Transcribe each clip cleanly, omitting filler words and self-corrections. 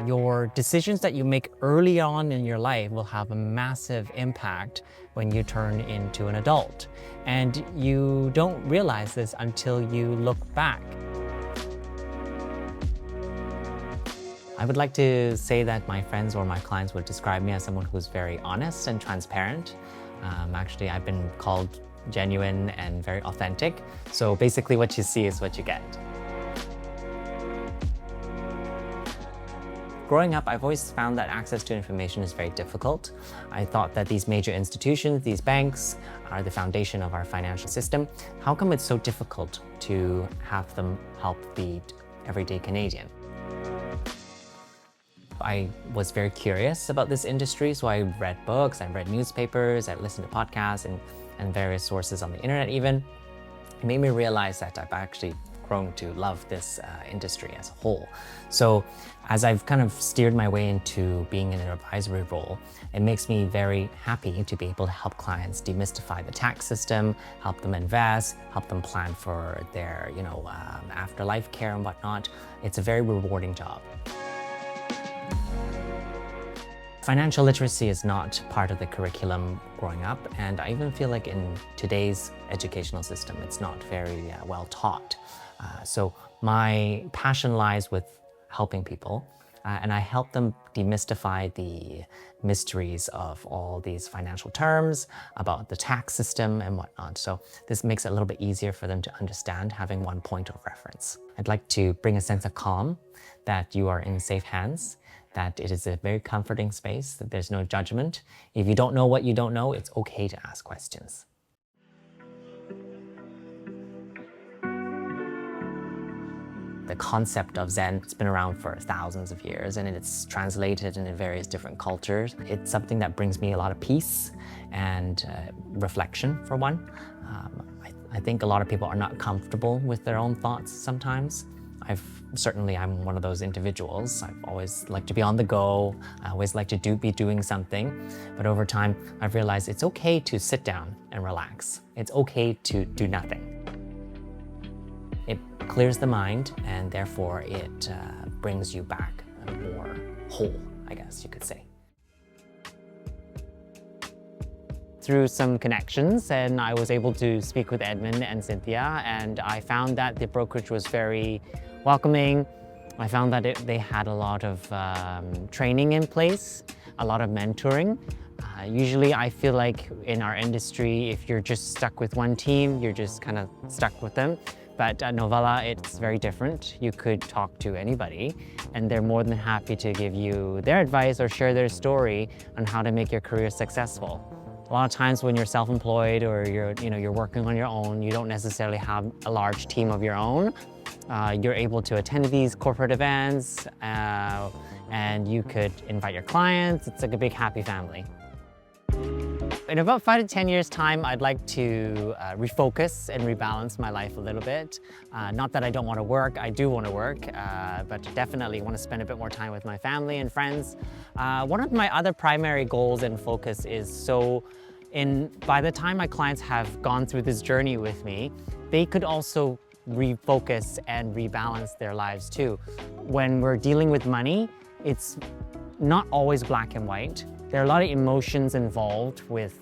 your decisions that you make early on in your life will have a massive impact when you turn into an adult. And you don't realize this until you look back. I would like to say that my friends or my clients would describe me as someone who's very honest and transparent. Actually, I've been called genuine and very authentic. So basically what you see is what you get. Growing up, I've always found that access to information is very difficult. I thought that these major institutions, these banks, are the foundation of our financial system. How come it's so difficult to have them help the everyday Canadian? I was very curious about this industry, so I read books, I read newspapers, I listened to podcasts and various sources on the internet even. It made me realize that I've actually grown to love this industry as a whole. So as I've kind of steered my way into being in an advisory role, it makes me very happy to be able to help clients demystify the tax system, help them invest, help them plan for their afterlife care and whatnot. It's a very rewarding job. Financial literacy is not part of the curriculum growing up, and I even feel like in today's educational system, it's not very well taught. So my passion lies with helping people, and I help them demystify the mysteries of all these financial terms, about the tax system and whatnot. So this makes it a little bit easier for them to understand, having one point of reference. I'd like to bring a sense of calm, that you are in safe hands, that it is a very comforting space, that there's no judgment. If you don't know what you don't know, it's okay to ask questions. The concept of Zen, it's been around for thousands of years, and it's translated into various different cultures. It's something that brings me a lot of peace and reflection, for one. I think a lot of people are not comfortable with their own thoughts sometimes. I'm one of those individuals. I've always liked to be on the go. I always like to be doing something. But over time, I've realized it's okay to sit down and relax. It's okay to do nothing. It clears the mind, and therefore it brings you back more whole, I guess you could say. Through some connections, and I was able to speak with Edmund and Cynthia, and I found that the brokerage was very welcoming. I found that they had a lot of training in place, a lot of mentoring. Usually I feel like in our industry, if you're just stuck with one team, you're just kind of stuck with them. But at Novella, it's very different. You could talk to anybody, and they're more than happy to give you their advice or share their story on how to make your career successful. A lot of times when you're self-employed or you're working on your own, you don't necessarily have a large team of your own. You're able to attend these corporate events, and you could invite your clients. It's like a big happy family. In about 5 to 10 years' time, I'd like to refocus and rebalance my life a little bit. Not that I don't want to work, I do want to work, but definitely want to spend a bit more time with my family and friends. One of my other primary goals and focus is by the time my clients have gone through this journey with me, they could also refocus and rebalance their lives too. When we're dealing with money, it's not always black and white. There are a lot of emotions involved with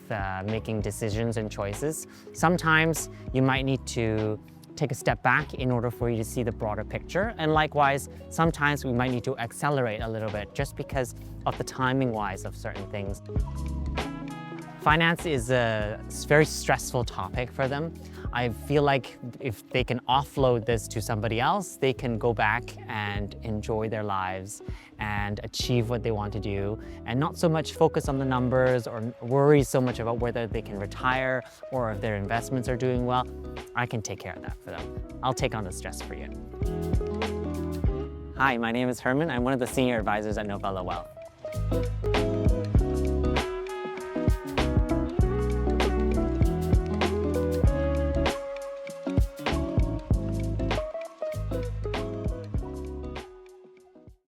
making decisions and choices. Sometimes you might need to take a step back in order for you to see the broader picture. And likewise, sometimes we might need to accelerate a little bit just because of the timing-wise of certain things. Finance is a very stressful topic for them. I feel like if they can offload this to somebody else, they can go back and enjoy their lives and achieve what they want to do, and not so much focus on the numbers or worry so much about whether they can retire or if their investments are doing well. I can take care of that for them. I'll take on the stress for you. Hi, my name is Herman. I'm one of the senior advisors at Novella Wealth.